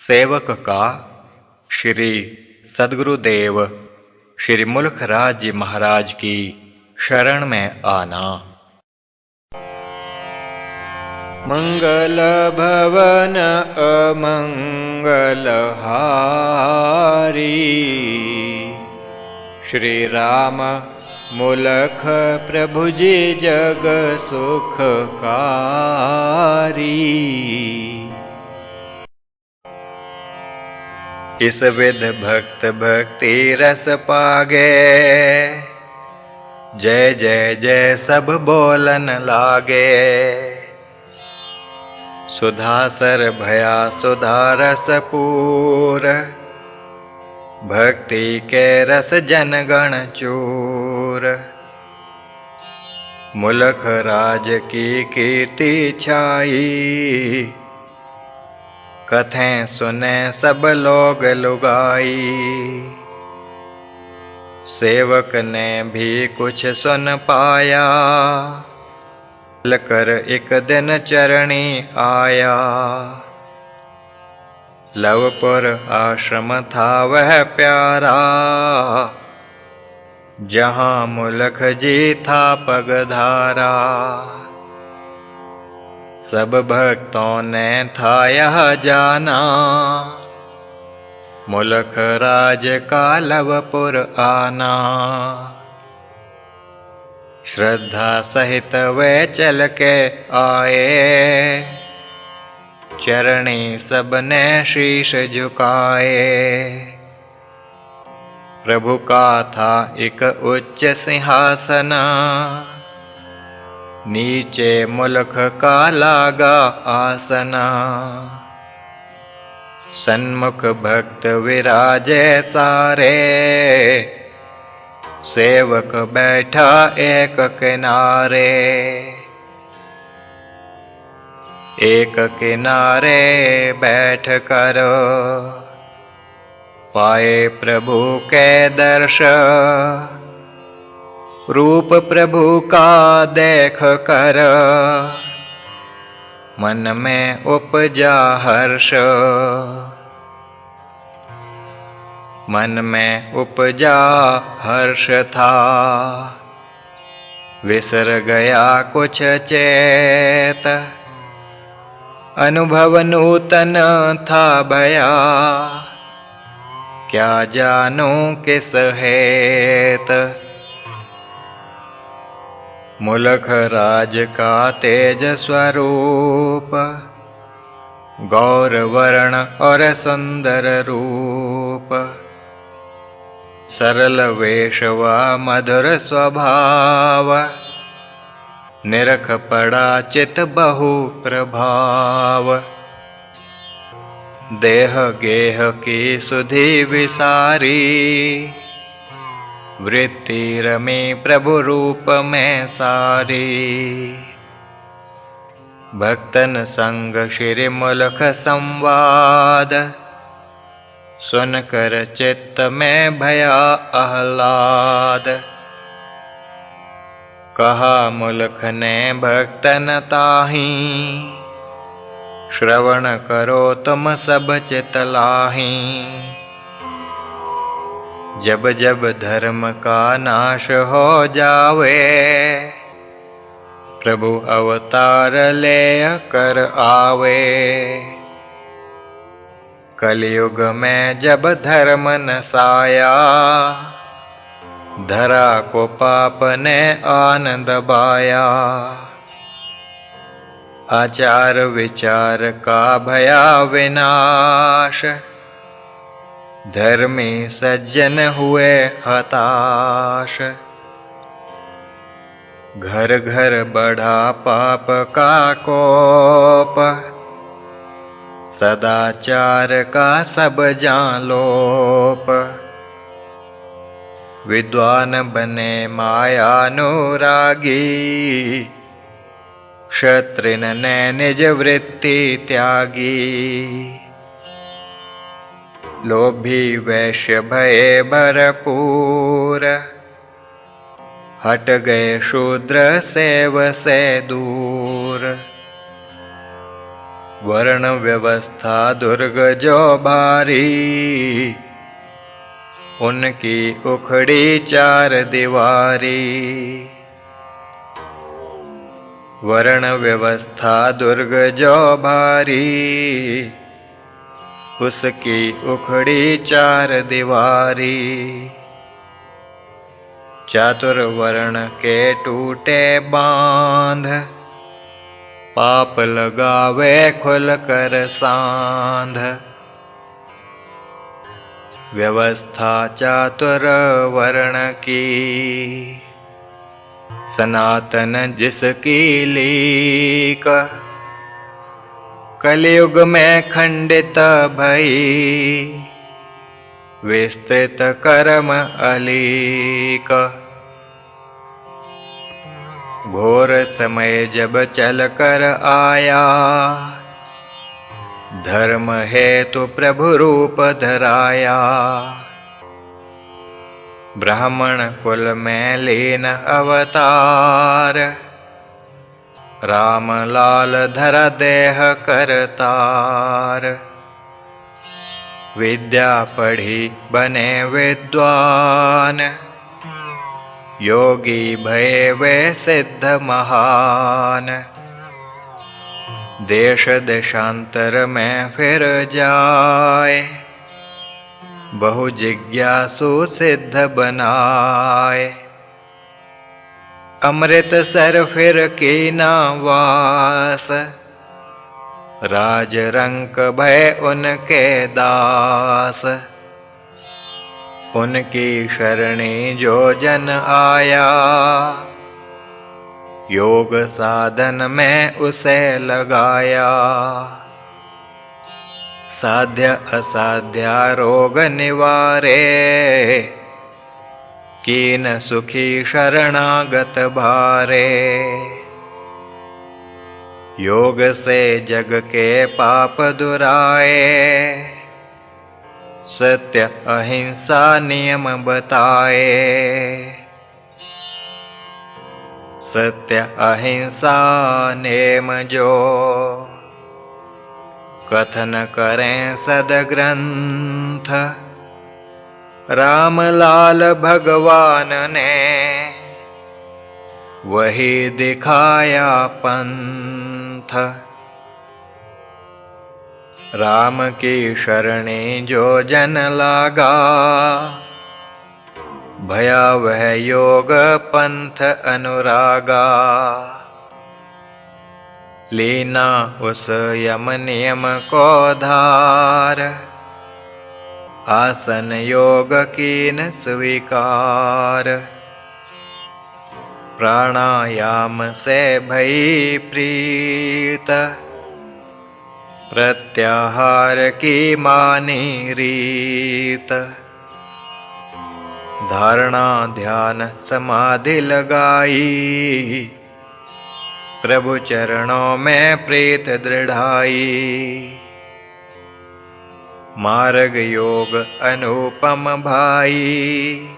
सेवक का श्री सद्गुरुदेव श्री मुल्खराज जी महाराज की शरण में आना। मंगल भवन अमंगल हारी, श्री राम मुलख प्रभु जी जग सुखकारी। इस विध भक्त भक्ति रस पागे, जय जय जय सब बोलन लागे। सुधासर भया सुधा रस पूर, भक्ति के रस जनगण चूर। मुलख राज की कीर्ति छाई, कथें सुने सब लोग लुगाई। सेवक ने भी कुछ सुन पाया, कर एक दिन चरणी आया। लवपुर आश्रम था वह प्यारा, जहाँ मुलख जी था पगधारा। सब भक्तों ने था यह जाना, मुलख राज का लवपुर आना। श्रद्धा सहित वे चल के आए, चरणी सबने शीश झुकाए। प्रभु का था एक उच्च सिंहासन, नीचे मुलख का लागा आसना। सन्मुख भक्त विराजे सारे, सेवक बैठा एक किनारे। एक किनारे बैठ कर पाए प्रभु के दर्शन। रूप प्रभु का देख कर मन में उपजा हर्ष। मन में उपजा हर्ष था, विसर गया कुछ चेत। अनुभव नूतन था भया, क्या जानूं किस हेत। मुलख राज का तेज स्वरूप, गौर वर्ण और सुंदर रूप। सरल वेश व मधुर स्वभाव, निरख पड़ा चित बहु प्रभाव। देह गेह की सुधि विसारी, वृत्ति रमी प्रभु रूप में सारी। भक्तन संग श्री मुलख संवाद, सुनकर चित्त में भया आह्लाद। कहा मुलख ने भक्तन ताहि, श्रवण करो तुम सब चित लाहि। जब जब धर्म का नाश हो जावे, प्रभु अवतार ले कर आवे। कलयुग में जब धर्म नसाया, धरा को पाप ने आन दबाया। आचार विचार का भया विनाश, धर्मी सज्जन हुए हताश। घर घर बढ़ा पाप का कोप, सदाचार का सब जान लोप। विद्वान बने मायानुरागी, क्षत्रिन ने निज वृत्ति त्यागी। लोभी वैश्य भये भरपूर, हट गए शूद्र सेव से दूर। वर्ण व्यवस्था दुर्ग जो भारी, उनकी उखड़ी चार दीवारी। वर्ण व्यवस्था दुर्ग जो भारी, उसकी उखड़ी चार दीवारी। चातुर्वर्ण के टूटे बांध, पाप लगावे खुल कर सांध। व्यवस्था चातुर्वर्ण की, सनातन जिसकी लीक। कलयुग में खंडित भई, विस्तृत कर्म अलीक। घोर समय जब चल कर आया, धर्म हेतु प्रभु रूप धराया। ब्राह्मण कुल में लीन अवतार, राम लाल धरा देह करतार। विद्या पढ़ी बने विद्वान, योगी भये वे सिद्ध महान। देश देशांतर में फिर जाए, बहु जिज्ञासु सिद्ध बनाए। अमृतसर फिर कीना वास, राज रंक भय उनके दास। उनकी शरणी जो जन आया, योग साधन में उसे लगाया। साध्य असाध्य रोग निवारे, कीन सुखी शरणागत भारे। योग से जग के पाप दुराए, सत्य अहिंसा नियम बताए। सत्य अहिंसा नेम जो, कथन करें सदग्रंथ। राम लाल भगवान ने, वही दिखाया पंथ। राम की शरणी जो जन लागा, भया वह योग पंथ अनुरागा। लीना उस यम नियम को धार, आसन योग कीन स्वीकार। प्राणायाम से भई प्रीत, प्रत्याहार की मानी रीत। धारणा ध्यान समाधि लगाई, प्रभु चरणों में प्रीत दृढ़ाई। मार्ग योग अनुपम भाई,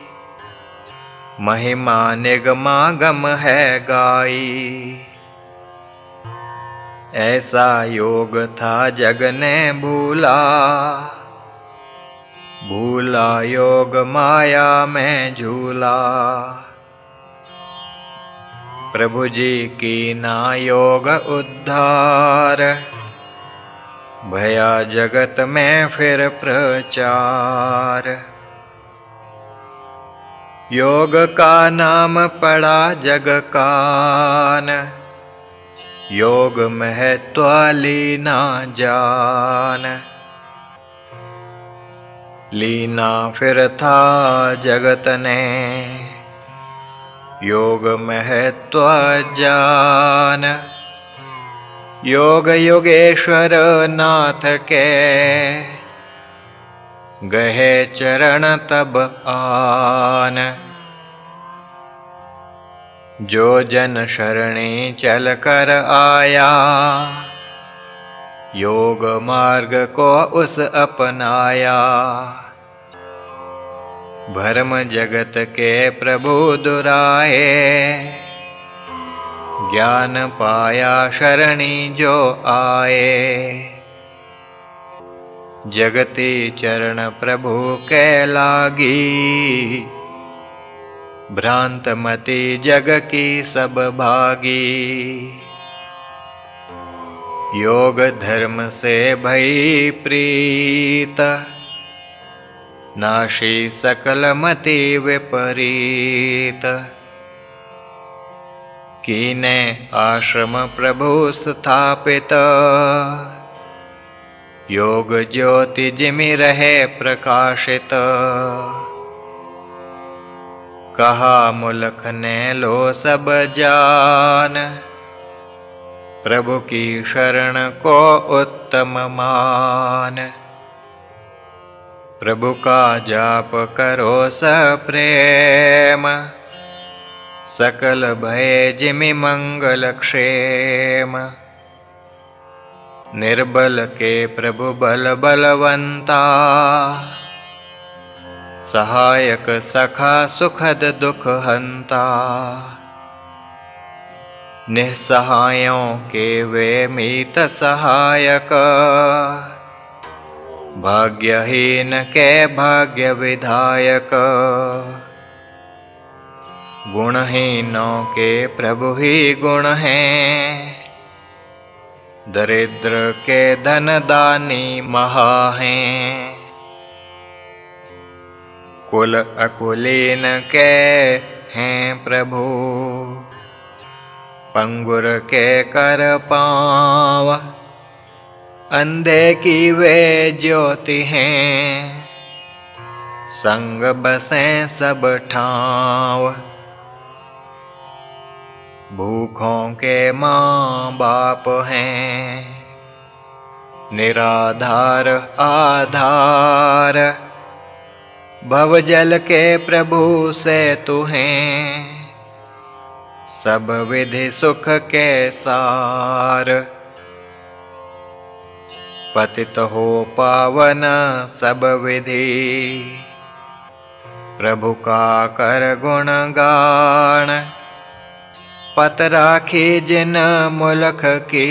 महिमा निगमागम है गाई। ऐसा योग था जग ने भूला, भूला योग माया में झूला। प्रभु जी की ना योग उद्धार, भया जगत में फिर प्रचार। योग का नाम पड़ा जग कान, योग महत्व लीना जान। लीना फिर था जगत ने, योग महत्व जान। योग योगेश्वर नाथ के, गहे चरण तब आन। जो जन शरणी चल कर आया, योग मार्ग को उस अपनाया। भरम जगत के प्रभु दुराए, ज्ञान पाया शरणी जो आए, जगती चरण प्रभु के लागी, भ्रांत मति जग की सब भागी। योग धर्म से भई प्रीत, नाशी सकल मति विपरीत। कीने आश्रम प्रभु स्थापित, योग ज्योति जिमि रहे प्रकाशित। कहा मुलख ने लो सब जान, प्रभु की शरण को उत्तम मान। प्रभु का जाप करो सप्रेम, सकल भय जिमि मंगल क्षेम। निर्बल के प्रभु बल बलवंता, सहायक सखा सुखद दुख हंता। निस्सहायों के वे मीत सहायक, भाग्यहीन के भाग्य विधायक। गुणहीनों के प्रभु ही गुण हैं, दरिद्र के धन दानी महा हैं। कुल अकुलीन के हैं प्रभु, पंगुर के कर पाँव। अंधे की वे ज्योति हैं, संग बसें सब ठाव। भूखों के माँ बाप हैं, निराधार आधार। भवजल के प्रभु से तू हैं, सब विधि सुख के सार। पतित हो पावन सब विधि, प्रभु का कर गुणगान। पत राखी जिन मुलख की,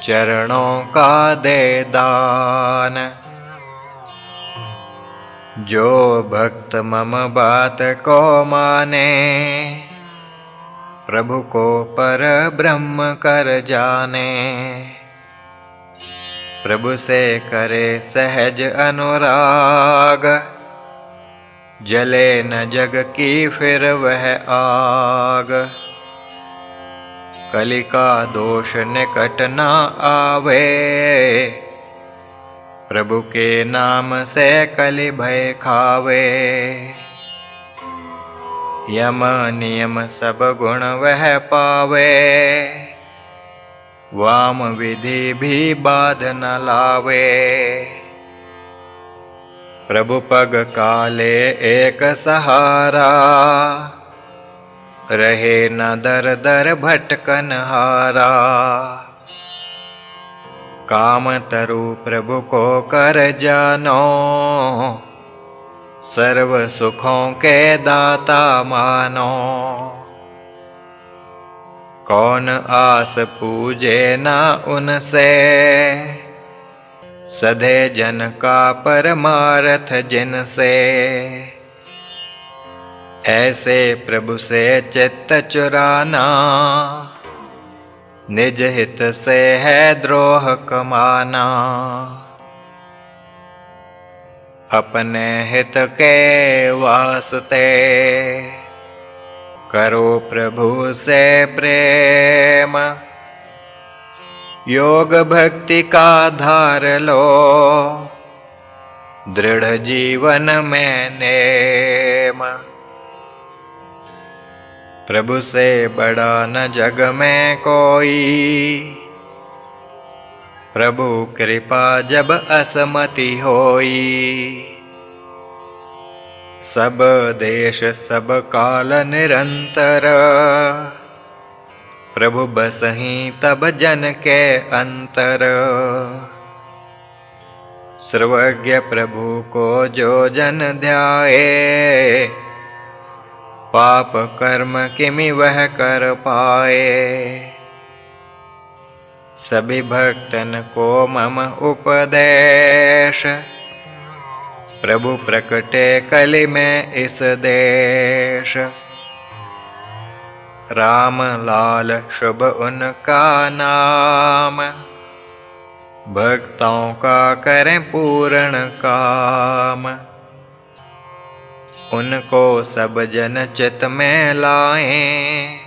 चरणों का दे दान। जो भक्त मम बात को माने, प्रभु को पर ब्रह्म कर जाने। प्रभु से करे सहज अनुराग, जले न जग की फिर वह आग। कलि का दोष निकट न आवे, प्रभु के नाम से कलि भय खावे। यम नियम सब गुण वह पावे, वाम विधि भी बाध न लावे। प्रभु पग काले एक सहारा, रहे न दर दर भटकन हारा। काम तरु प्रभु को कर जानो, सर्व सुखों के दाता मानो। कौन आस पूजे न उनसे, सधे जन का परमार्थ जिनसे। ऐसे प्रभु से चित्त चुराना, निज हित से है द्रोह कमाना। अपने हित के वास्ते, करो प्रभु से प्रेम। योग भक्ति का धार लो, दृढ़ जीवन में नेम। प्रभु से बड़ा न जग में कोई, प्रभु कृपा जब असमति होई। सब देश सब काल निरंतर, प्रभु बसहीं तब जन के अंतर। सर्वज्ञ प्रभु को जो जन ध्याए, पाप कर्म किमि वह कर पाए। सभी भक्तन को मम उपदेश, प्रभु प्रकटे कलि में इस देश। राम लाल शुभ उनका नाम, भक्तों का करें पूर्ण काम। उनको सब जन चित में लाएं,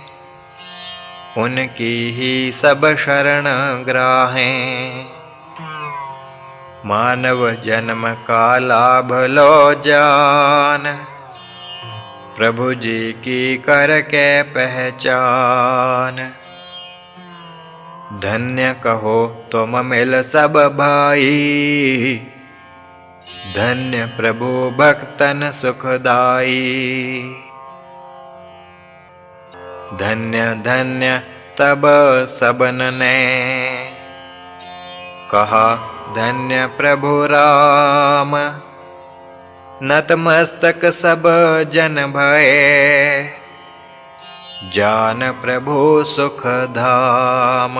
उनकी ही सब शरण ग्राहें। मानव जन्म का लाभ लो जान, प्रभु जी की कर के पहचान। धन्य कहो तुम मिल सब भाई, धन्य प्रभु भक्तन सुखदाई। धन्य धन्य तब सबन ने कहा, धन्य प्रभु राम। नतमस्तक सब जन भये, जान प्रभु सुख धाम।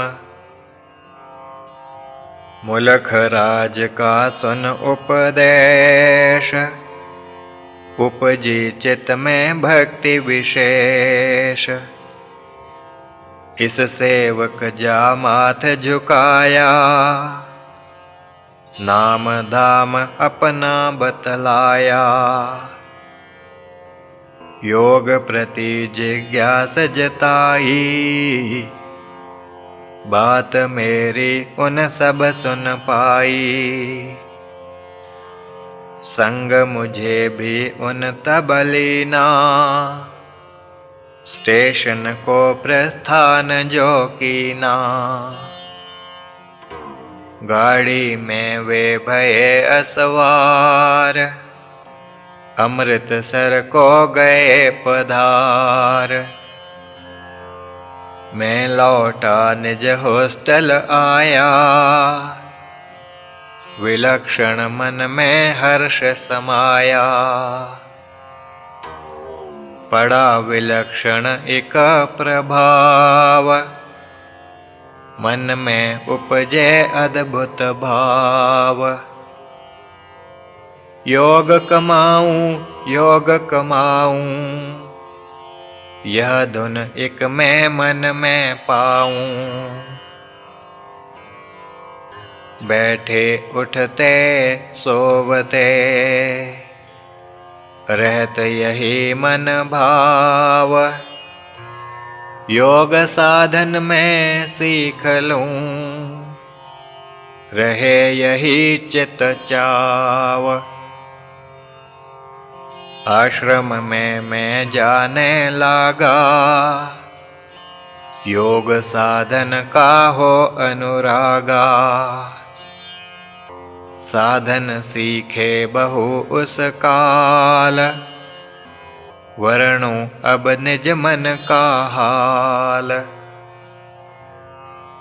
मुलख राज का सुन उपदेश, उपजी चित में भक्ति विशेष। इस सेवक जा माथ झुकाया, नाम धाम अपना बतलाया। योग प्रति जिज्ञास जताई, बात मेरी उन सब सुन पाई। संग मुझे भी उन तब लीना, स्टेशन को प्रस्थान जो कीना। गाड़ी में वे भये असवार, अमृतसर को गए पधार। मैं लौटा निज हॉस्टल आया, विलक्षण मन में हर्ष समाया। पड़ा विलक्षण एक प्रभाव, मन में उपजे अद्भुत भाव। योग कमाऊं योग कमाऊं, यह धुन एक मैं मन में पाऊं। बैठे उठते सोवते, रहत यही मन भाव। योग साधन में सीख लूं, रहे यही चित चाव। आश्रम में मैं जाने लागा, योग साधन का हो अनुरागा। साधन सीखे बहु उस काल, वर्णु अब निज मन का हाल।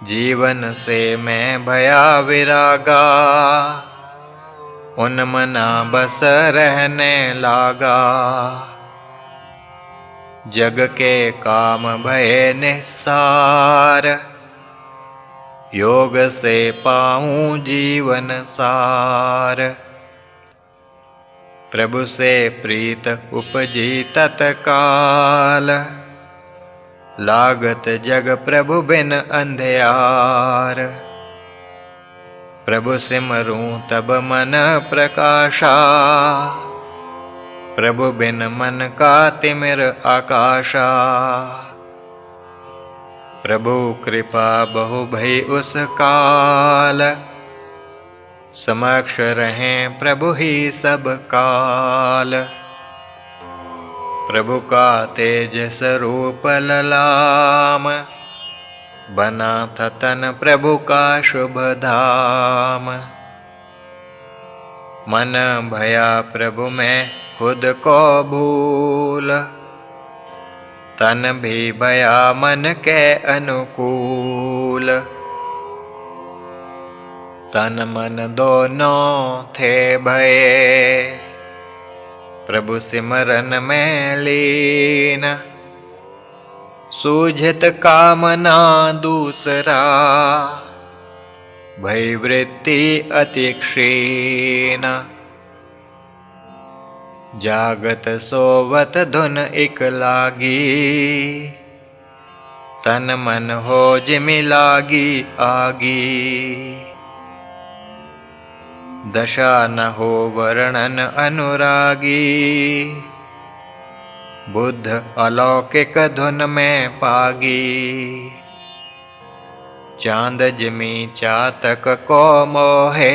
जीवन से मैं भया विरागा, उन मना बस रहने लागा। जग के काम भये निस्सार, योग से पाऊं जीवन सार। प्रभु से प्रीत उपजी तत्काल, लागत जग प्रभु बिन अंधियार। प्रभु सिमरूं तब मन प्रकाशा, प्रभु बिन मन का तिमिर आकाशा। प्रभु कृपा बहु भई उस काल, समक्ष रहें प्रभु ही सब काल। प्रभु का तेज स्वरूप ललाम, बना था तन प्रभु का शुभ धाम। मन भया प्रभु में खुद को भूल, तन भी भया मन के अनुकूल। तन मन दोनों थे भये, प्रभु सिमरन में लीन, सूझत कामना दूसरा, भय वृत्ति अति क्षीण। जागत सोवत धुन इक लागी, तन मन हो जिमि लागी आगी। दशा न हो वर्णन अनुरागी, बुद्ध अलौकिक धुन में पागी। चांद जिमि चातक को मोहे,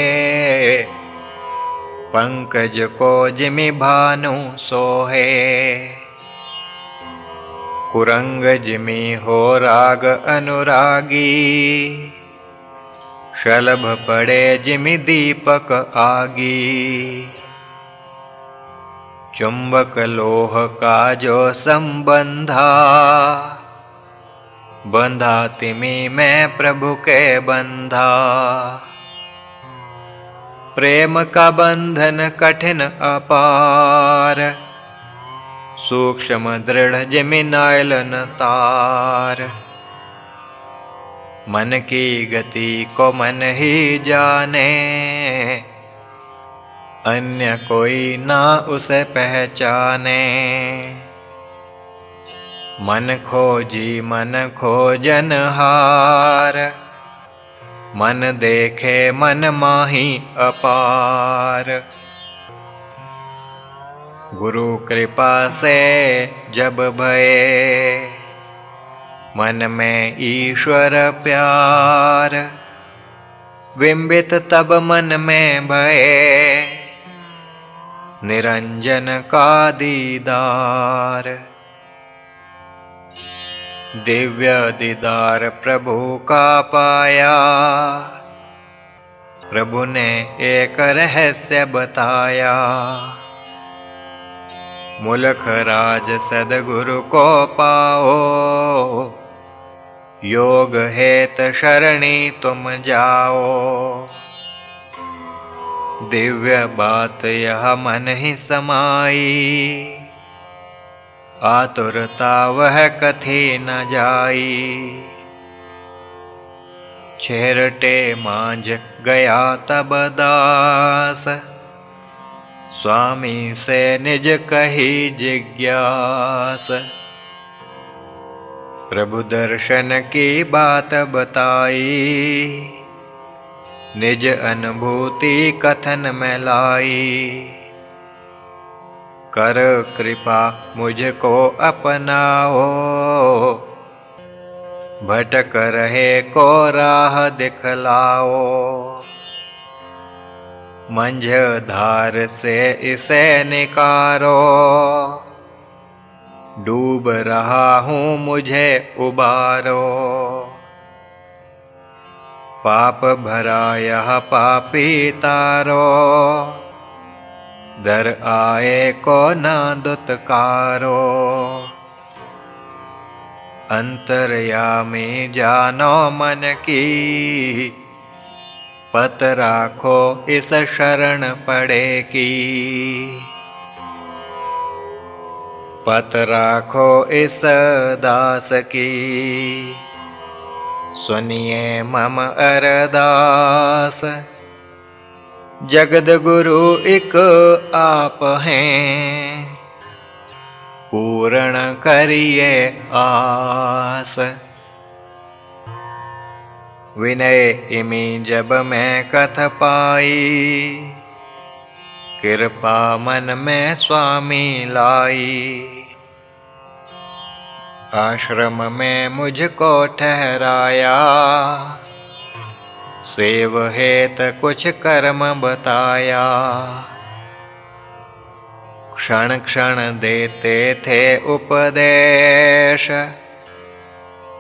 पंकज को जिमि भानु सोहे। कुरंग जिमि हो राग अनुरागी, शलभ पड़े जिमि दीपक आगी। चुंबक लोह का जो संबंधा, बंधा तिमि में प्रभु के बंधा। प्रेम का बंधन कठिन अपार, सूक्ष्म दृढ़ जिमि नायलन तार। मन की गति को मन ही जाने, अन्य कोई ना उसे पहचाने। मन खोजी मन खोजन हार, मन देखे मन माही अपार। गुरु कृपा से जब भये, मन में ईश्वर प्यार। बिंबित तब मन में भये, निरंजन का दीदार। दिव्य दीदार प्रभु का पाया, प्रभु ने एक रहस्य बताया। मुलख राज सद्गुरु को पाओ, योग हेत शरणी तुम जाओ। दिव्य बात यह मन ही समाई, आतुरता वह कथी न जाई। छेरटे मांझ गया तब दास, स्वामी से निज कही जिज्ञास। प्रभु दर्शन की बात बताई, निज अनुभूति कथन में लाई। कर कृपा मुझको अपनाओ, भटक रहे को राह दिखलाओ। मंझ धार से इसे निकारो, डूब रहा हूँ मुझे उबारो। पाप भरा यह पापी तारो, दर आए को ना दुत्कारो। अंतर्यामी जानो मन की, पत राखो इस शरण पड़े की। पत राखो इस दास की, सुनिए मम अरदास। जगद गुरु एक आप हैं, पूर्ण करिए आस। विनय इमि जब मैं कथ पाई, कृपा मन में स्वामी लाई। आश्रम में मुझको ठहराया, सेव हेत कुछ कर्म बताया। क्षण क्षण देते थे उपदेश,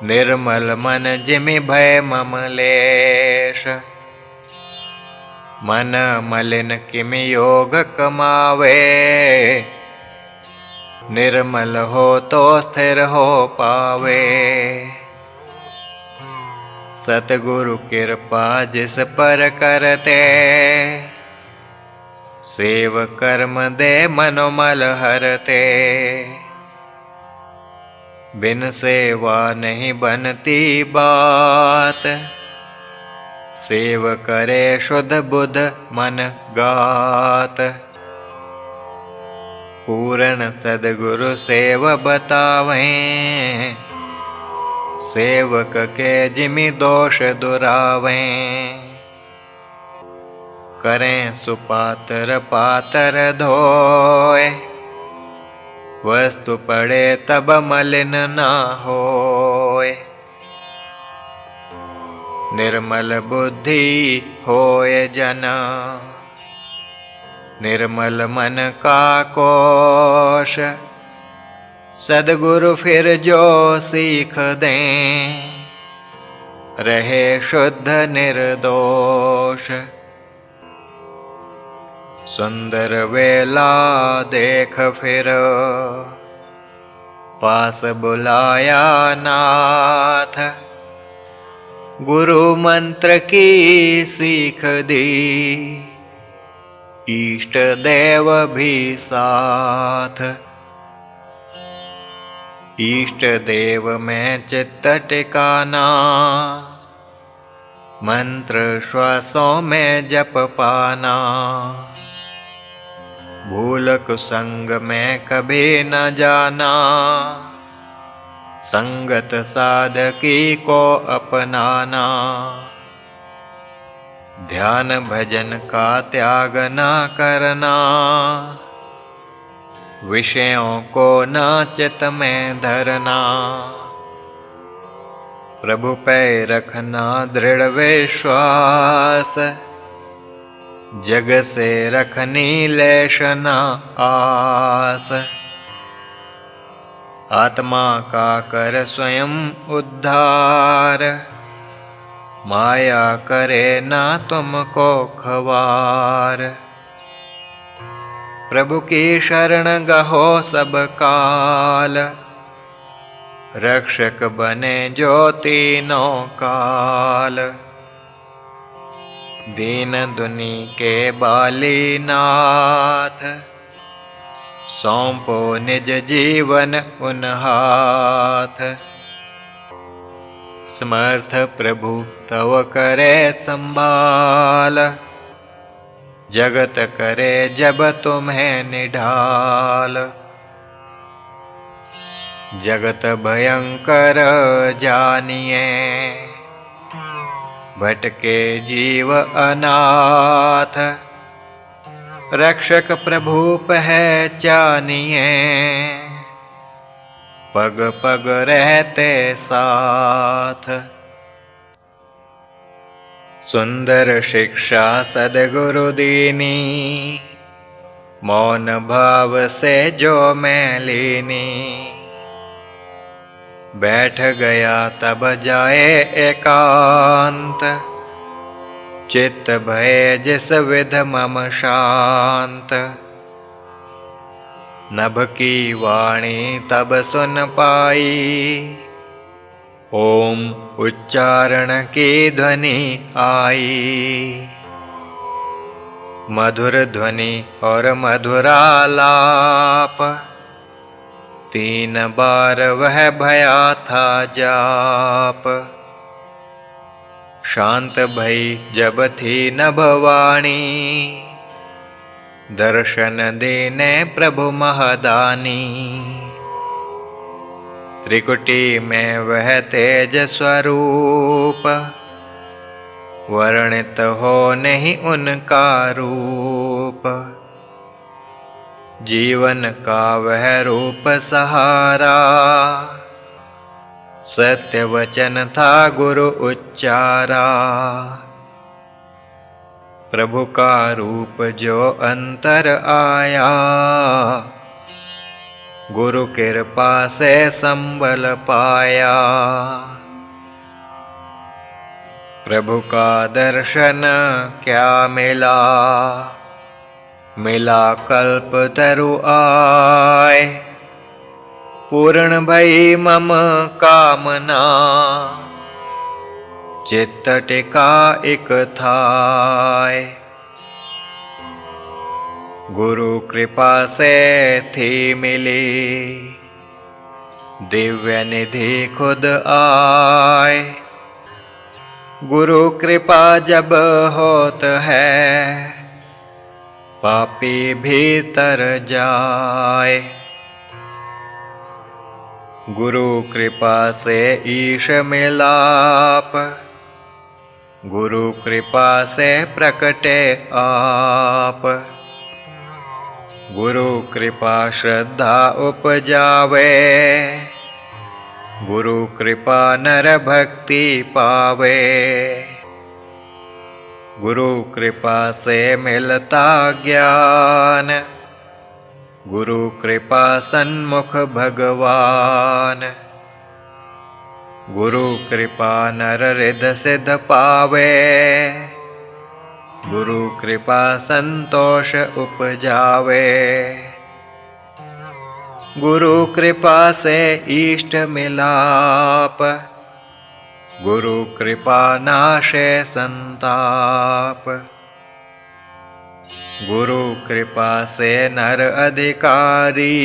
निर्मल मन जिमि भय ममलेश। मन मलिन किमि योग कमावे, निर्मल हो तो स्थिर हो पावे। सतगुरु कृपा जिस पर करते, सेव कर्म दे मनोमल हरते, बिन सेवा नहीं बनती बात, सेव करे शुद्ध बुद्ध मन गात। पूर्ण सद्गुरु सेव बतावें, सेवक के जिमि दोष दुरावें। करें सुपातर पातर धोए, वस्तु पड़े तब मलिन ना होए। निर्मल बुद्धि होए जना, निर्मल मन का कोश। सद्गुरु फिर जो सीख दें, रहे शुद्ध निर्दोष। सुंदर वेला देख फिर, पास बुलाया नाथ। गुरु मंत्र की सीख दी, इष्ट देव भी साथ। इष्ट देव में चित्त टिकाना, मंत्र श्वासों में जप पाना। भूल कुसंग में कभी न जाना, संगत साधकी को अपनाना। ध्यान भजन का त्याग न करना, विषयों को न चित में धरना। प्रभु पे रखना दृढ़ विश्वास, जग से रखनी लेश न आस। आत्मा का कर स्वयं उद्धार, माया करे ना तुमको खवार। प्रभु की शरण गहो सब काल, रक्षक बने जो तीनों काल। दीन दुनी के बाली नाथ, सौंपो निज जीवन उन हाथ। समर्थ प्रभु तव करे संभाल, जगत करे जब तुम्हें निढाल। जगत भयंकर जानिए, भटके जीव अनाथ। रक्षक प्रभु पहचानिए, पग पग रहते साथ। सुंदर शिक्षा सद्गुरु दीनी, मौन भाव से जो मैं लीनी। बैठ गया तब जाए एकांत, चित्त भय जिस विध मम शांत। नभ की वाणी तब सुन पाई, ओम उच्चारण की ध्वनि आई। मधुर ध्वनि और मधुरालाप, 3 बार वह भया था जाप। शांत भई जब थी नभवाणी, दर्शन देने प्रभु महदानी। त्रिकुटी में वह तेज स्वरूप, वर्णित हो नहीं उनका रूप। जीवन का वह रूप सहारा, सत्य वचन था गुरु उच्चारा। प्रभु का रूप जो अंतर आया, गुरु कृपा से संबल पाया। प्रभु का दर्शन क्या मिला, मिला कल्प तरु आय। पूर्ण भई मम कामना, चित्त टिका एक थाय। गुरु कृपा से थी मिली, दिव्य निधि खुद आए। गुरु कृपा जब होत है, पापी भीतर जाए। गुरु कृपा से ईश मिलाप, गुरु कृपा से प्रकटे आप। गुरु कृपा श्रद्धा उपजावे, गुरु कृपा नर भक्ति पावे। गुरु कृपा से मिलता ज्ञान, गुरु कृपा सन्मुख भगवान। गुरु कृपा नर रिध सिद्ध पावे, गुरु कृपा संतोष उपजावे। गुरु कृपा से इष्ट मिलाप, गुरु कृपा नाशे संताप। गुरु कृपा से नर अधिकारी,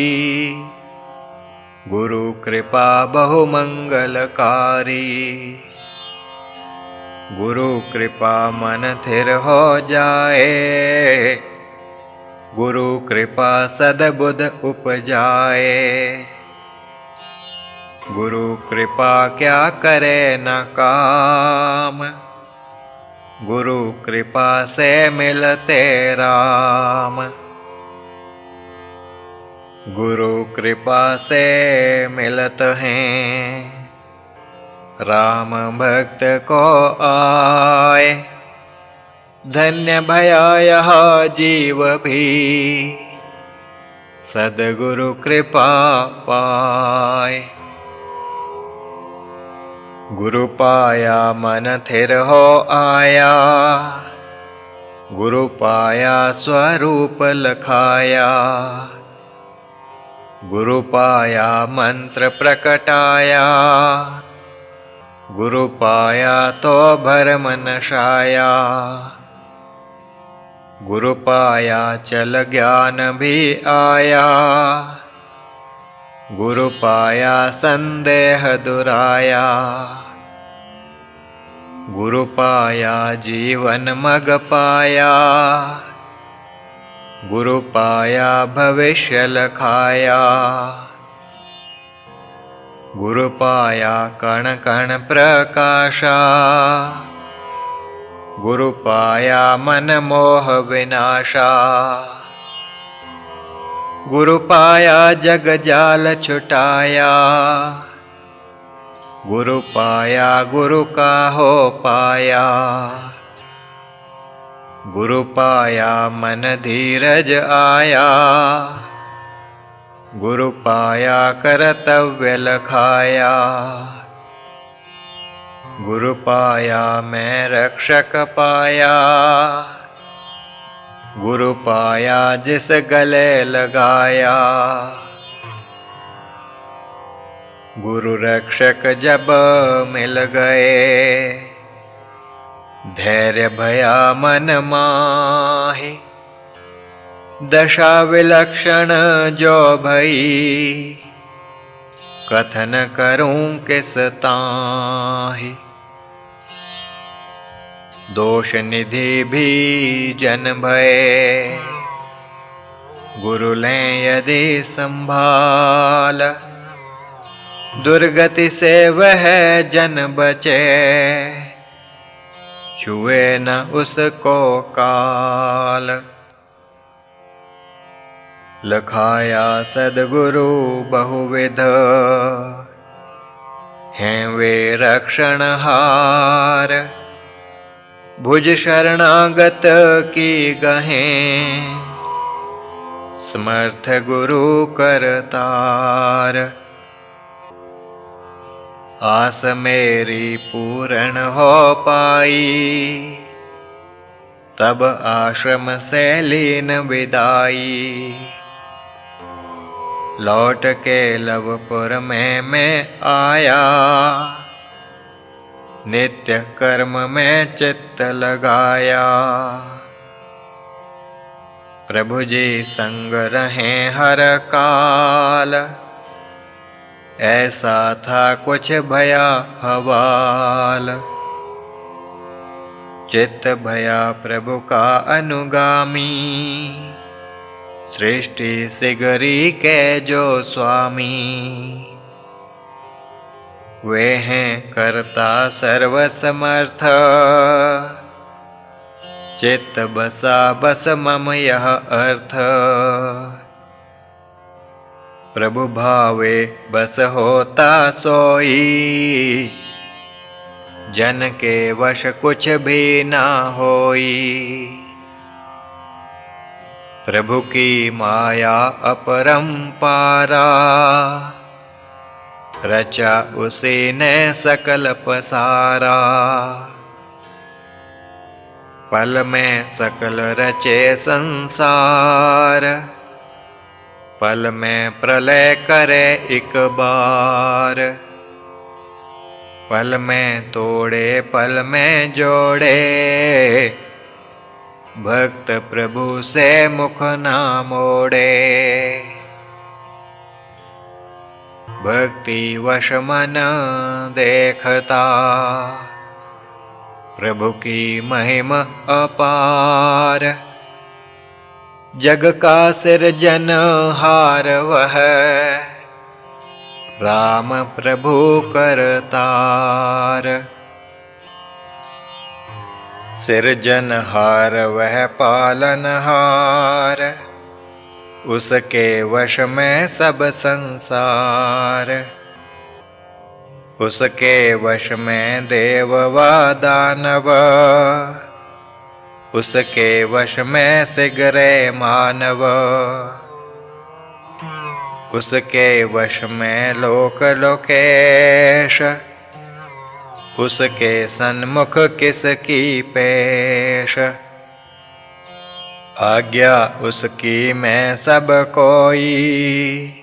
गुरु कृपा बहुमंगलकारी। गुरु कृपा मन थिर हो जाए, गुरु कृपा सद्बुद्ध उपजाए। गुरु कृपा क्या करे न काम, गुरु कृपा से मिलते राम। गुरु कृपा से मिलत हैं, राम भक्त को आए। धन्य भया यह जीव भी, सद्गुरु कृपा पाए। गुरु पाया मन थिर हो आया, गुरु पाया स्वरूप लखाया। गुरु पाया मंत्र प्रकटाया, गुरु पाया तो भरम नशाया। गुरु पाया चल ज्ञान भी आया, गुरु पाया संदेह दुराया। गुरु पाया जीवन मग पाया, गुरु पाया भविष्य लखाया। गुरु पाया कण कण प्रकाशा, गुरु पाया मन मोह विनाशा। गुरु पाया जग जाल छुटाया, गुरु पाया गुरु का हो पाया। गुरु पाया मन धीरज आया, गुरु पाया कर्तव्य लखाया। गुरु पाया मैं रक्षक पाया, गुरु पाया जिस गले लगाया। गुरु रक्षक जब मिल गए, धैर्य भया मन माहि। दशा विलक्षण जो भई, कथन करूं किस ताहि। दोष निधि भी जन भय, गुरु लें यदि संभाल। दुर्गति से वह जन बचे, छुए न उसको काल। लखाया सद्गुरु बहुविध, हैं वे रक्षणहार। भुज शरणागत की गहें, समर्थ गुरु करतार। आस मेरी पूर्ण हो पाई, तब आश्रम से लीन विदाई। लौट के लवपुर में मैं आया, नित्य कर्म में चित्त लगाया। प्रभु जी संग रहे हर काल, ऐसा था कुछ भया हवाल। चित्त भया प्रभु का अनुगामी, सृष्टि सिगरी के जो स्वामी। वे हैं कर्ता सर्वसमर्थ, चित्त बसा बस मम यह अर्थ। प्रभु भावे बस होता सोई, जन के वश कुछ भी ना होई। प्रभु की माया अपरंपारा, रचा उसी ने सकल पसारा। पल में सकल रचे संसार, पल में प्रलय करे एक बार। पल में तोड़े पल में जोड़े, भक्त प्रभु से मुख ना मोड़े। भक्ति वश मन देखता, प्रभु की महिमा अपार। जग का सिरजनहार वह, राम प्रभु करतार। सिरजनहार वह पालनहार, उसके वश में सब संसार। उसके वश में देव व दानव, उसके वश में सिगरे मानव। उसके वश में लोक लोकेश, उसके सन्मुख किसकी पेश। आज्ञा उसकी मैं सब कोई,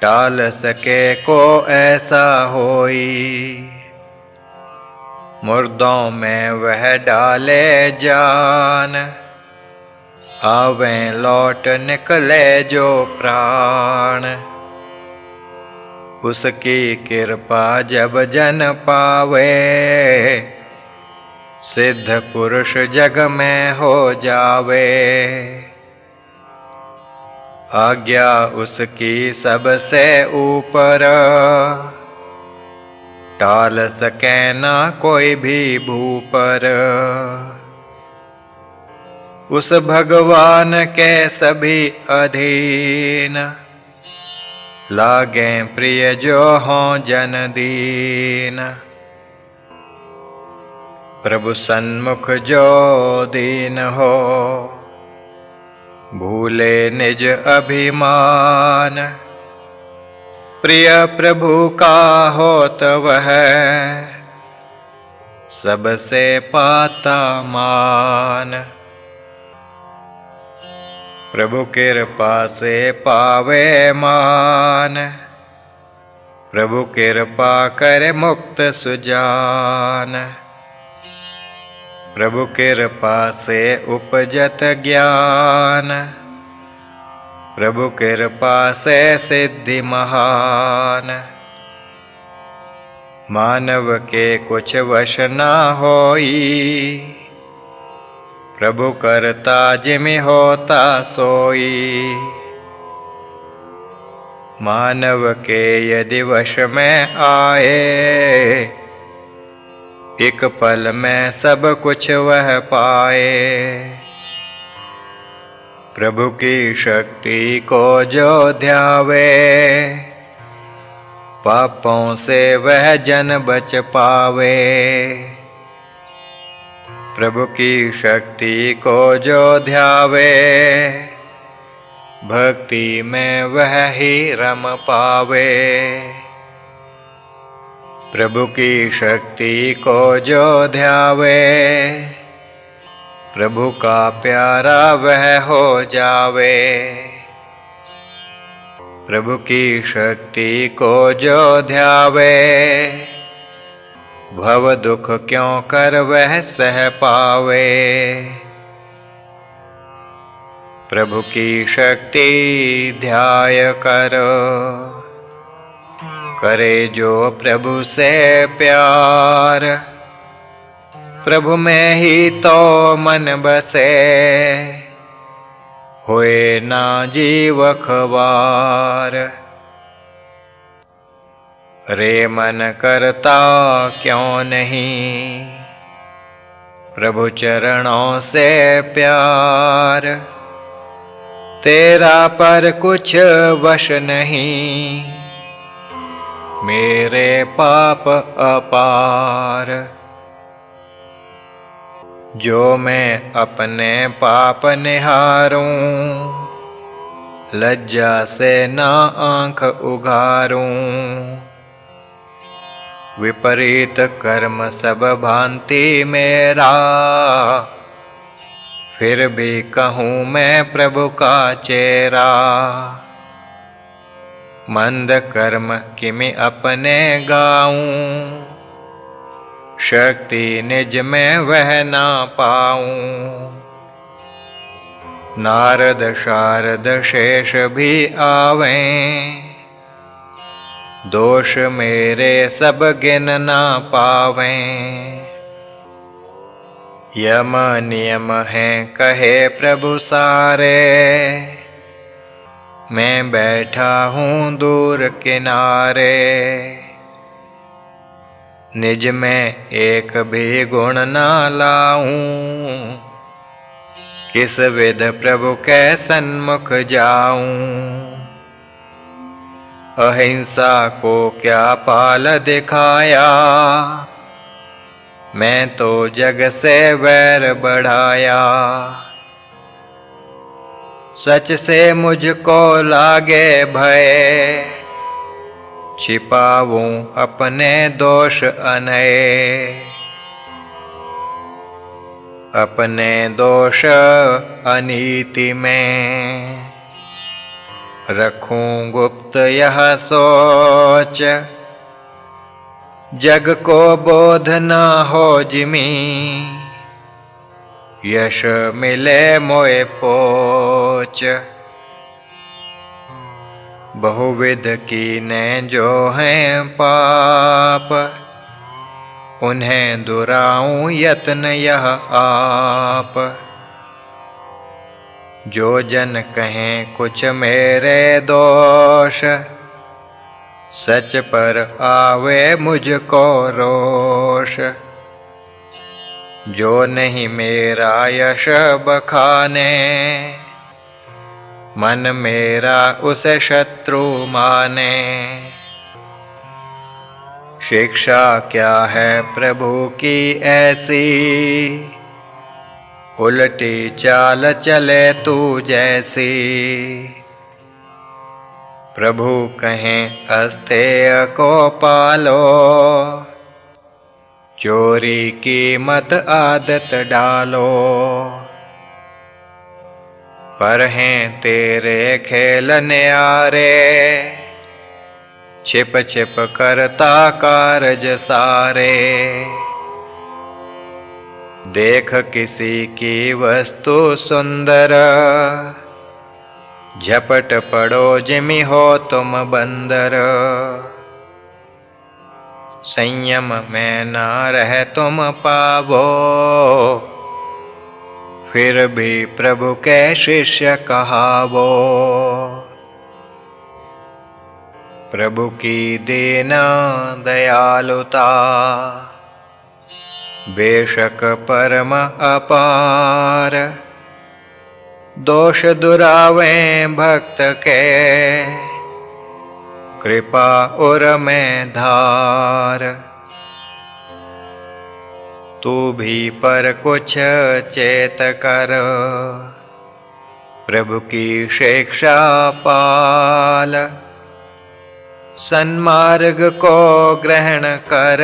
टाल सके को ऐसा होई। मुर्दों में वह डाले जान, आवें लौट निकले जो प्राण। उसकी कृपा जब जन पावे, सिद्ध पुरुष जग में हो जावे। आज्ञा उसकी सबसे ऊपर, टाल सके ना कोई भी भूपर। उस भगवान के सभी अधीन, लागे प्रिय जो हों जन दीन। प्रभु सन्मुख जो दीन हो, भूले निज अभिमान। प्रिय प्रभु का होत वह, सबसे पाता मान। प्रभु कृपा से पावे मान, प्रभु कृपा करे मुक्त सुजान। प्रभु कृपा से उपजत ज्ञान, प्रभु कृपा से सिद्धि महान। मानव के कुछ वश ना होई, प्रभु करता जिमि होता सोई। मानव के यदि वश में आए, एक पल में सब कुछ वह पाए। प्रभु की शक्ति को जो ध्यावे, पापों से वह जन बच पावे। प्रभु की शक्ति को जो ध्यावे, भक्ति में वह ही रम पावे। प्रभु की शक्ति को जो ध्यावे, प्रभु का प्यारा वह हो जावे। प्रभु की शक्ति को जो ध्यावे, भव दुख क्यों कर वह सह पावे। प्रभु की शक्ति ध्याय कर, करे जो प्रभु से प्यार, प्रभु में ही तो मन बसे, होए ना जीव खवार। रे मन करता क्यों नहीं, प्रभु चरणों से प्यार, तेरा पर कुछ वश नहीं, मेरे पाप अपार। जो मैं अपने पाप निहारूं, लज्जा से ना आंख उघारूं, विपरीत कर्म सब भांति मेरा, फिर भी कहूँ मैं प्रभु का चेरा। मंद कर्म किमि अपने गाऊं, शक्ति निज में वह ना पाऊं। नारद शारद शेष भी आवें, दोष मेरे सब गिन ना पावें। यम नियम है कहे प्रभु सारे, मैं बैठा हूँ दूर किनारे। निज में एक भी गुण ना लाऊं, किस विध प्रभु के सन्मुख जाऊं। अहिंसा को क्या पाल दिखाया, मैं तो जग से वैर बढ़ाया। सच से मुझको लागे भय, छिपाऊं अपने दोष अनये। अपने दोष अनीति में, रखूं गुप्त यह सोच। जग को बोध न हो जिमी, यश मिले मोए पोच। बहुविध कीने जो हैं पाप, उन्हें दुराऊं यत्न यह आप। जो जन कहें कुछ मेरे दोष, सच पर आवे मुझको रोष। जो नहीं मेरा यश बखाने, मन मेरा उसे शत्रु माने। शिक्षा क्या है प्रभु की ऐसी, उल्टी चाल चले तू जैसी। प्रभु कहें अस्तेय को पालो, चोरी की मत आदत डालो। पर हैं तेरे खेल न्यारे, छिप छिप करता कारज सारे। देख किसी की वस्तु सुंदर, झपट पड़ो जिमि हो तुम बंदर। संयम में ना रह तुम पावो, फिर भी प्रभु के शिष्य कहावो। प्रभु की दीना दयालुता, बेशक परम अपार। दोष दुरावें भक्त के, कृपा उर में धार। तू भी पर कुछ चेत कर, प्रभु की शिक्षा पाल। सन्मार्ग को ग्रहण कर,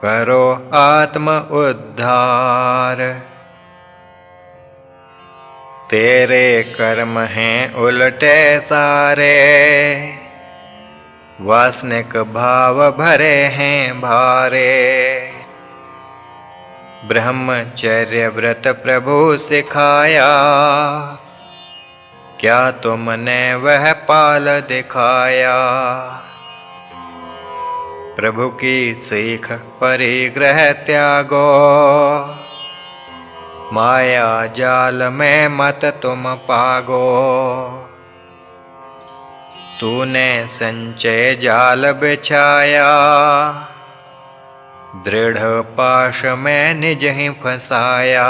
करो आत्म उद्धार। तेरे कर्म हैं उल्टे सारे, वासनिक भाव भरे हैं भारे। ब्रह्मचर्य व्रत प्रभु सिखाया, क्या तुमने वह पाल दिखाया। प्रभु की सीख परिग्रह त्यागो, माया जाल में मत तुम पागो। तूने संचय जाल बिछाया, दृढ़ पाश में निज ही फंसाया।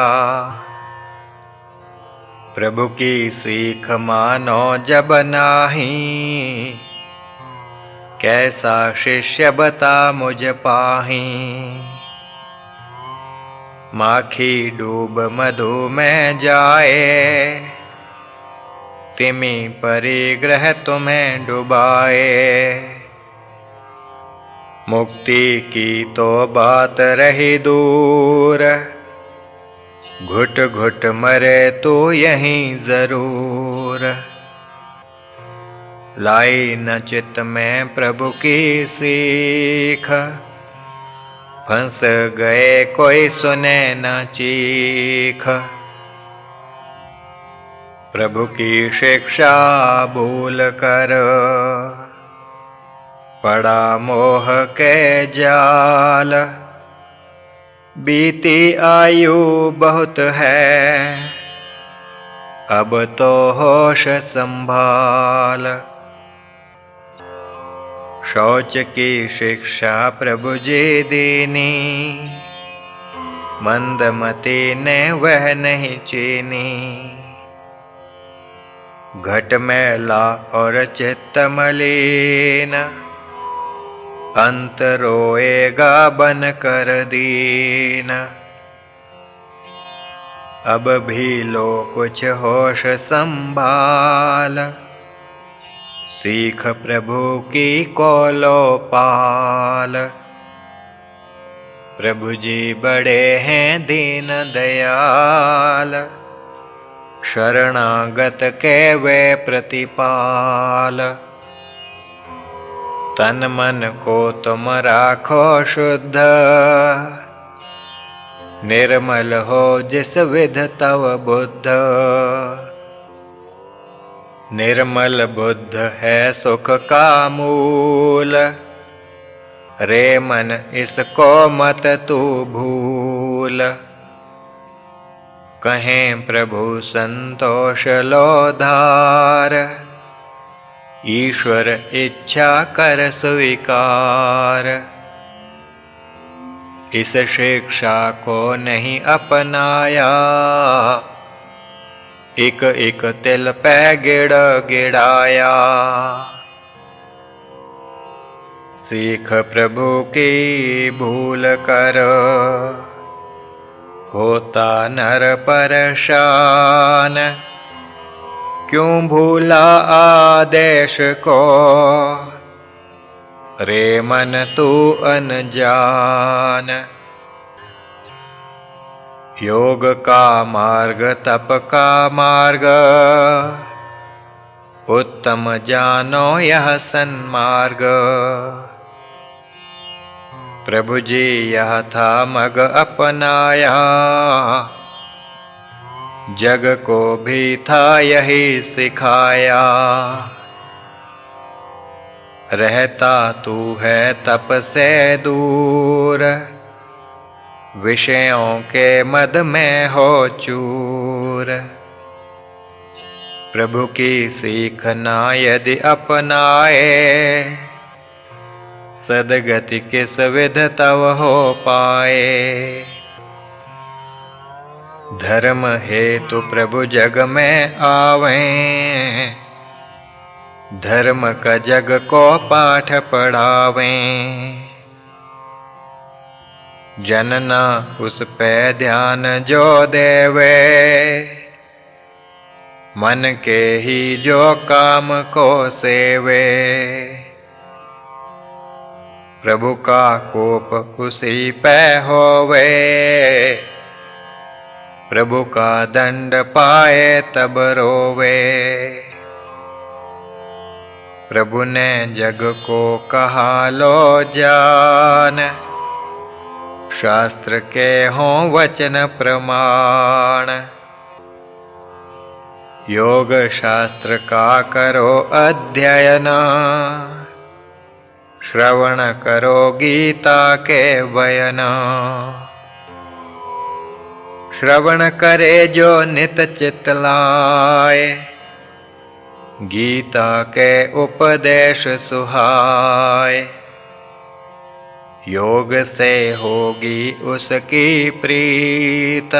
प्रभु की सीख मानो जब नाही, कैसा शिष्य बता मुझ पाही। माखी डूब मधु में जाए, तिमी परिग्रह तुम्हें डुबाए। मुक्ति की तो बात रही दूर, घुट घुट मरे तो यहीं जरूर। लाई न चित्त में प्रभु की सीख, फंस गए कोई सुने न चीख। प्रभु की शिक्षा भूल कर, पड़ा मोह के जाल। बीती आयु बहुत है, अब तो होश संभाल। शौच की शिक्षा प्रभु जी दीनी, मंदमती ने वह नहीं चीनी। घट मैला और चित्त मलिन, अंत रोएगा बन कर दीन। अब भी लो कुछ होश संभाल, सीख प्रभु की को लो पाल। प्रभु जी बड़े हैं दीन दयाल, शरणागत के वे प्रतिपाल। तन मन को तुम राखो शुद्ध, निर्मल हो जिस विध तव बुद्ध। निर्मल बुद्ध है सुख का मूल, रे मन इसको मत तू भूल। कहें प्रभु संतोष लो धार, ईश्वर इच्छा कर स्वीकार। इस शिक्षा को नहीं अपनाया, एक एक तिल पे गिड़ गिड़ाया। सीख प्रभु की भूल कर, होता नर परेशान। क्यों भूला आदेश को, रे मन तू अनजान। योग का मार्ग तप का मार्ग, उत्तम जानो यह सन्मार्ग। प्रभु जी यह था मग अपनाया, जग को भी था यही सिखाया। रहता तू है तप से दूर, विषयों के मद में हो चूर। प्रभु की सीखना यदि अपनाए, सदगति किस विध तव हो पाए। धर्म हेतु प्रभु जग में आवें, धर्म का जग को पाठ पढ़ावें। जनना उस पे ध्यान जो देवे, मन के ही जो काम को सेवे। प्रभु का कोप उसी पे होवे, प्रभु का दंड पाए तब रोवे। प्रभु ने जग को कहा लो जान, शास्त्र के हों वचन प्रमाण। योग शास्त्र का करो अध्ययन, श्रवण करो गीता के बयन। श्रवण करे जो नित चित लाए, गीता के उपदेश सुहाए। योग से होगी उसकी प्रीत,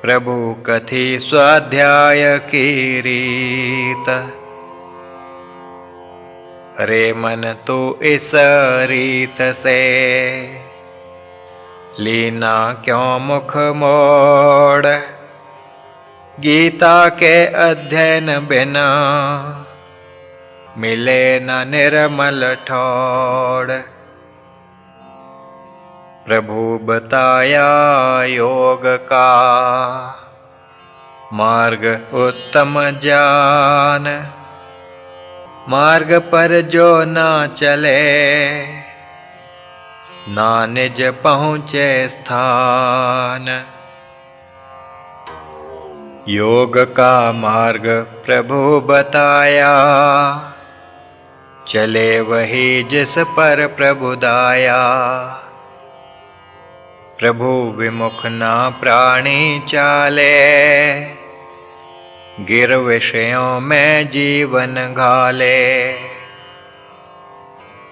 प्रभु कथी स्वाध्याय की रीत। अरे मन तू इस रीत से, लीना क्यों मुख मोड़। गीता के अध्ययन बिना, मिले न निर्मल ठोड़। प्रभु बताया योग का, मार्ग उत्तम जान। मार्ग पर जो ना चले, ना निज पहुँचे स्थान। योग का मार्ग प्रभु बताया, चले वही जिस पर प्रभु दाया। प्रभु विमुख ना प्राणी चाले, गिर विषयों में जीवन घाले।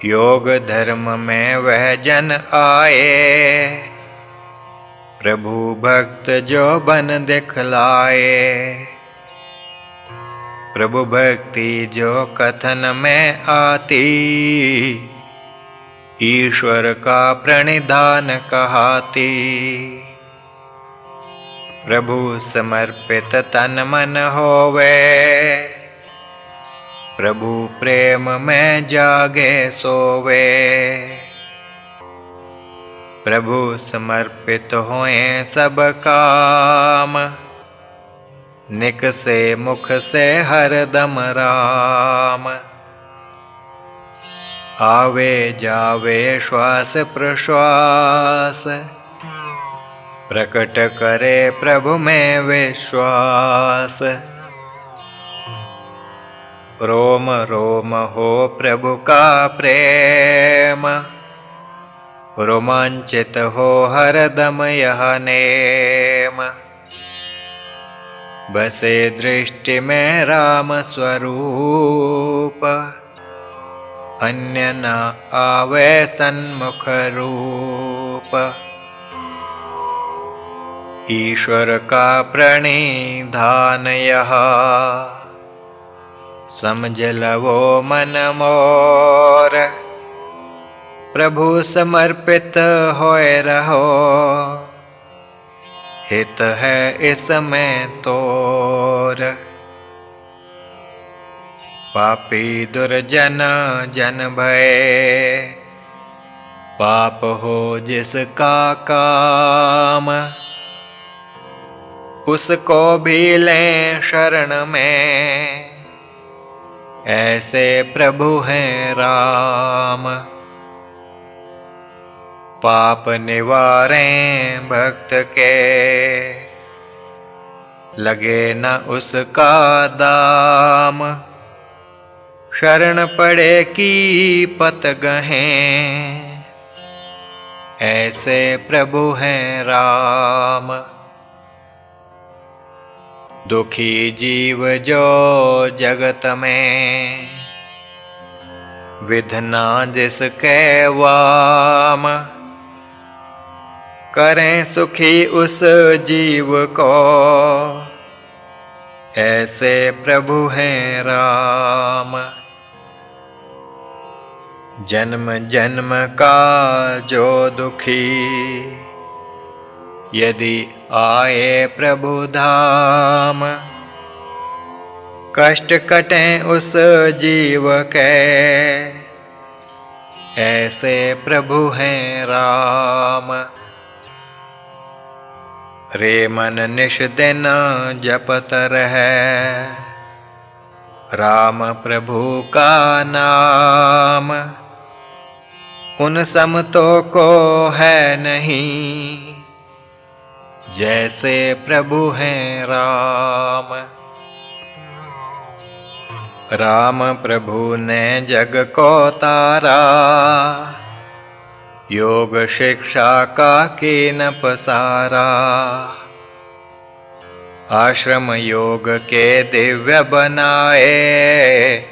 योग धर्म में वह जन आए, प्रभु भक्त जो बन दिखलाए। प्रभु भक्ति जो कथन में आती, ईश्वर का प्रणिधान कहाती। प्रभु समर्पित तन मन होवे, प्रभु प्रेम में जागे सोवे। प्रभु समर्पित होए सब काम, निकसे मुख से हरदम राम। आवे जावे श्वास प्रश्वास, प्रकट करे प्रभु में विश्वास। रोम रोम हो प्रभु का प्रेम, रोमांचित हो हरदम यह नेम। बसे दृष्टि में राम स्वरूप, अन्य न आवे सन्मुख रूप। ईश्वर का प्रणिधान यह, समझ लवो मन मोर। प्रभु समर्पित होए रहो, हित है इसमें तोर। पापी दुर्जन जन भय, पाप हो जिसका काम। उसको भी लें शरण में, ऐसे प्रभु हैं राम। पाप निवारें भक्त के, लगे न उसका दाम। शरण पड़े की पत गहें, ऐसे प्रभु हैं राम। दुखी जीव जो जगत में, विधना जिसके वाम। करें सुखी उस जीव को, ऐसे प्रभु हैं राम। जन्म जन्म का जो दुखी, यदि आए प्रभु धाम। कष्ट कटें उस जीव के, ऐसे प्रभु हैं राम। रे मन निश दिन जपत रहे, राम प्रभु का नाम। उन समतो को है नहीं, जैसे प्रभु हैं राम। राम प्रभु ने जग को तारा, योग शिक्षा का कीन पसारा। आश्रम योग के दिव्य बनाए,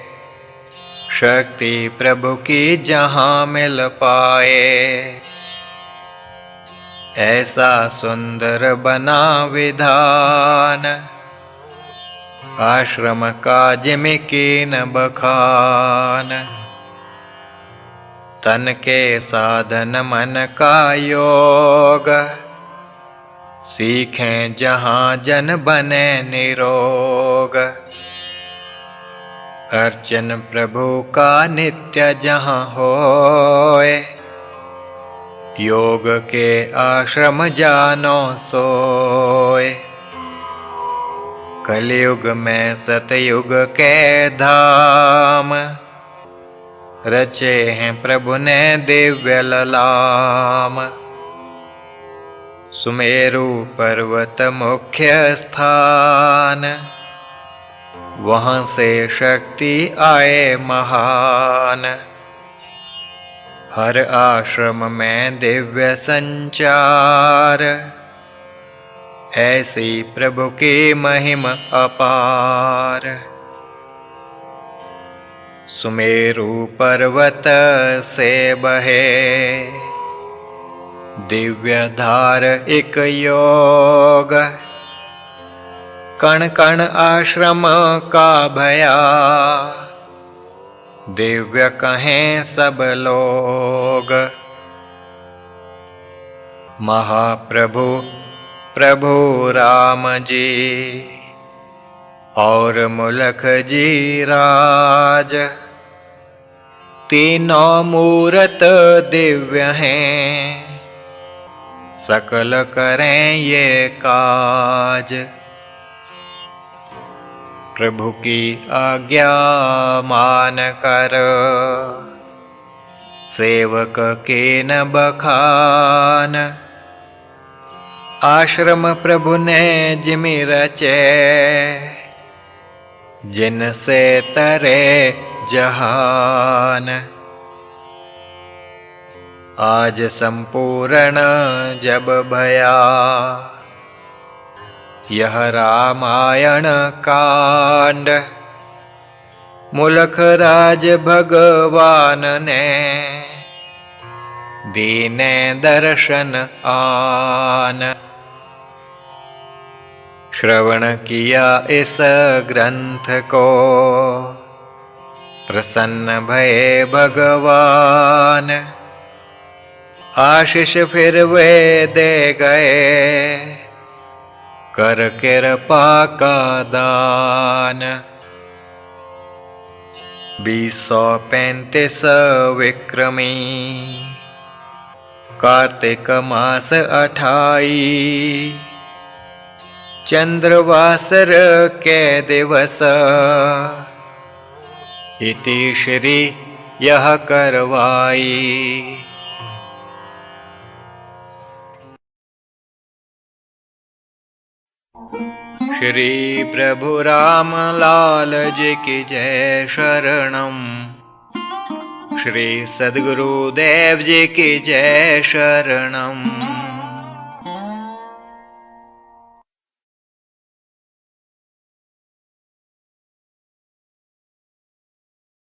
शक्ति प्रभु की जहाँ मिल पाए। ऐसा सुंदर बना विधान, आश्रम का जिमि कीन बखान। तन के साधन मन का योग, सीखें जहाँ जन बने निरोग। अर्चन प्रभु का नित्य जहाँ होए, योग के आश्रम जानो सोए। कलयुग में सतयुग के धाम, रचे हैं प्रभु ने दिव्य ललाम। सुमेरु पर्वत मुख्य स्थान, वहाँ से शक्ति आए महान। हर आश्रम में दिव्य संचार, ऐसी प्रभु की महिमा अपार। सुमेरु पर्वत से बहे, दिव्य धार एक योग। कण कण आश्रम का भया, दिव्य कहें सब लोग। महाप्रभु प्रभु राम जी, और मुलख जी राज। तीनों मूरत दिव्य हैं, सकल करें ये काज। प्रभु की आज्ञा मान कर, सेवक के न बखान। आश्रम प्रभु ने जिमि रचे, जिनसे तरे जहान। आज संपूर्ण जब भया, यह रामायण कांड। मुलख राज भगवान ने, दीने दर्शन आन। श्रवण किया इस ग्रंथ को, प्रसन्न भये भगवान। आशीष फिर वे दे गए, कर कृपा का दान। 2035 विक्रमी, कार्तिक मास 28। चंद्रवासर के दिवस, इति श्री यह करवाई। श्री प्रभु राम लाल जी की जय शरणम। श्री सद्गुरुदेव जी की जय शरणम।